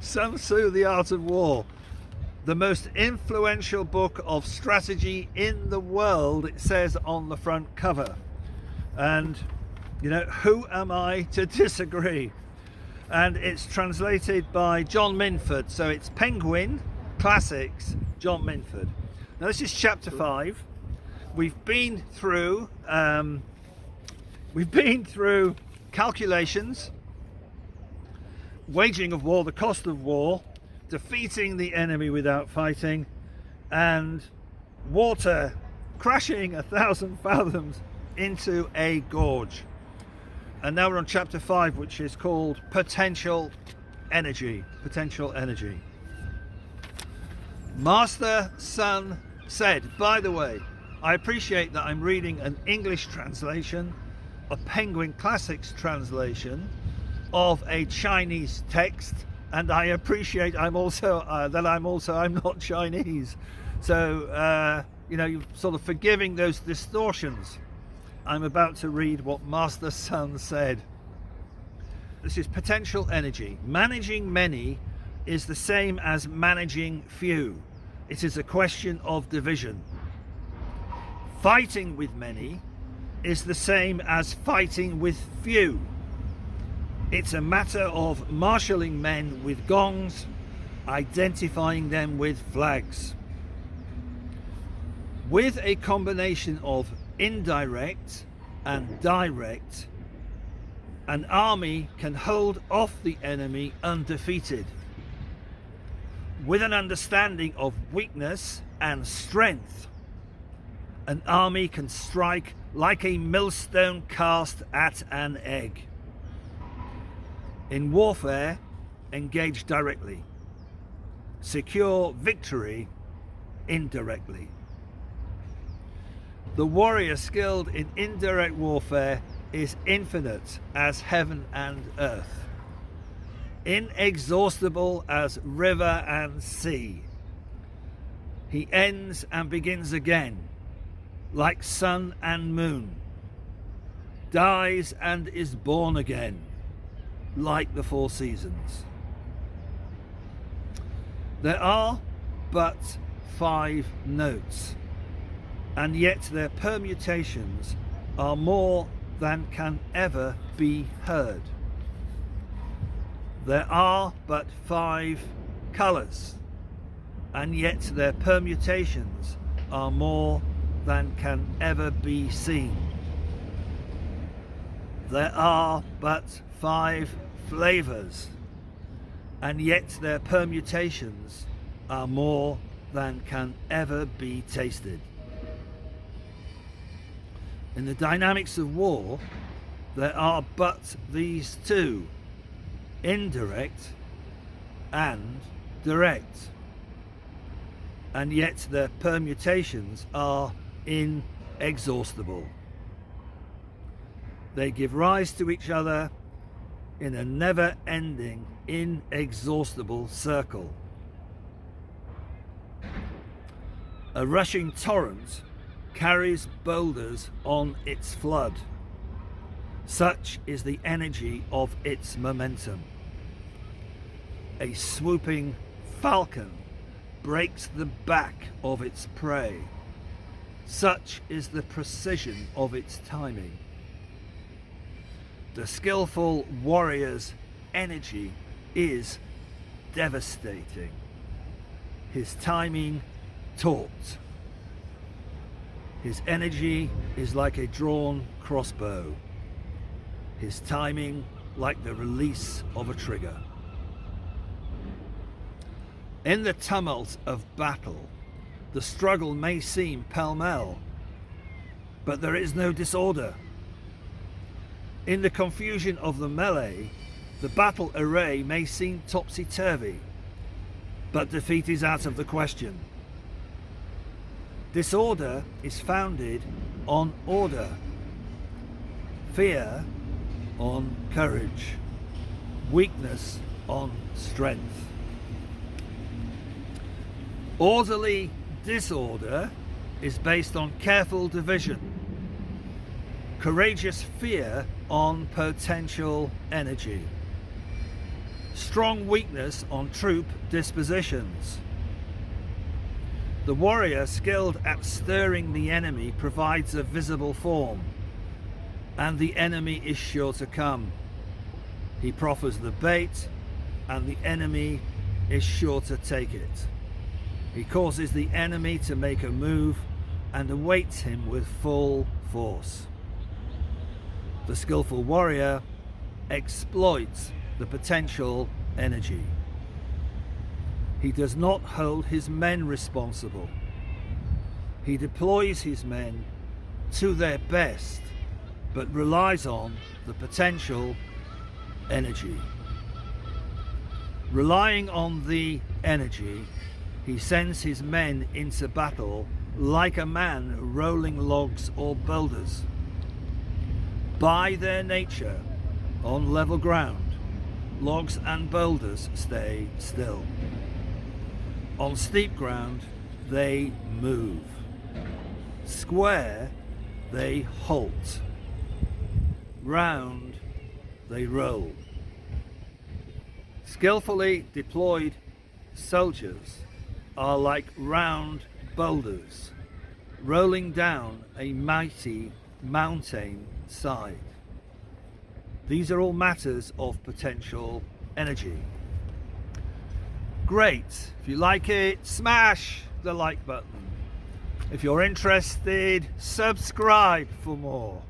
Sun Tzu, The Art of War, the most influential book of strategy in the world, it says on the front cover. And, you know, who am I to disagree? And it's translated by John Minford. So it's Penguin Classics, John Minford. Now this is chapter 5. We've been through calculations, waging of war, the cost of war, defeating the enemy without fighting, and water crashing 1,000 fathoms into a gorge. And now we're on chapter 5, which is called Potential Energy. Potential Energy. Master Sun said, by the way, I appreciate that I'm reading an English translation, a Penguin Classics translation of a Chinese text, and I appreciate I'm not Chinese. So you know, you're sort of forgiving those distortions. I'm about to read what Master Sun said. This is potential energy. Managing many is the same as managing few. It is a question of division. Fighting with many is the same as fighting with few. It's a matter of marshalling men with gongs, identifying them with flags. With a combination of indirect and direct, an army can hold off the enemy undefeated. With an understanding of weakness and strength, an army can strike like a millstone cast at an egg. In warfare, engage directly. Secure victory indirectly. The warrior skilled in indirect warfare is infinite as heaven and earth, inexhaustible as river and sea. He ends and begins again, like sun and moon, dies and is born again, like the four seasons. There are but 5 notes, and yet their permutations are more than can ever be heard. There are but 5 colours, and yet their permutations are more than can ever be seen. There are but 5 flavours, and yet their permutations are more than can ever be tasted. In the dynamics of war, there are but these 2, indirect and direct, and yet their permutations are inexhaustible. They give rise to each other in a never-ending, inexhaustible circle. A rushing torrent carries boulders on its flood. Such is the energy of its momentum. A swooping falcon breaks the back of its prey. Such is the precision of its timing. The skillful warrior's energy is devastating. His timing taut. His energy is like a drawn crossbow. His timing like the release of a trigger. In the tumult of battle, the struggle may seem pell-mell, but there is no disorder. In the confusion of the melee, the battle array may seem topsy-turvy, but defeat is out of the question. Disorder is founded on order, fear on courage, weakness on strength. Orderly disorder is based on careful division, courageous fear on potential energy, strong weakness on troop dispositions. The warrior skilled at stirring the enemy provides a visible form, and the enemy is sure to come. He proffers the bait, and the enemy is sure to take it. He causes the enemy to make a move and awaits him with full force. The skillful warrior exploits the potential energy. He does not hold his men responsible. He deploys his men to their best, but relies on the potential energy. Relying on the energy, he sends his men into battle like a man rolling logs or boulders. By their nature, on level ground, logs and boulders stay still. On steep ground, they move. Square, they halt. Round, they roll. Skillfully deployed soldiers are like round boulders rolling down a mighty mountain side. These are all matters of potential energy. Great. If you like it, smash the like button. If you're interested, subscribe for more.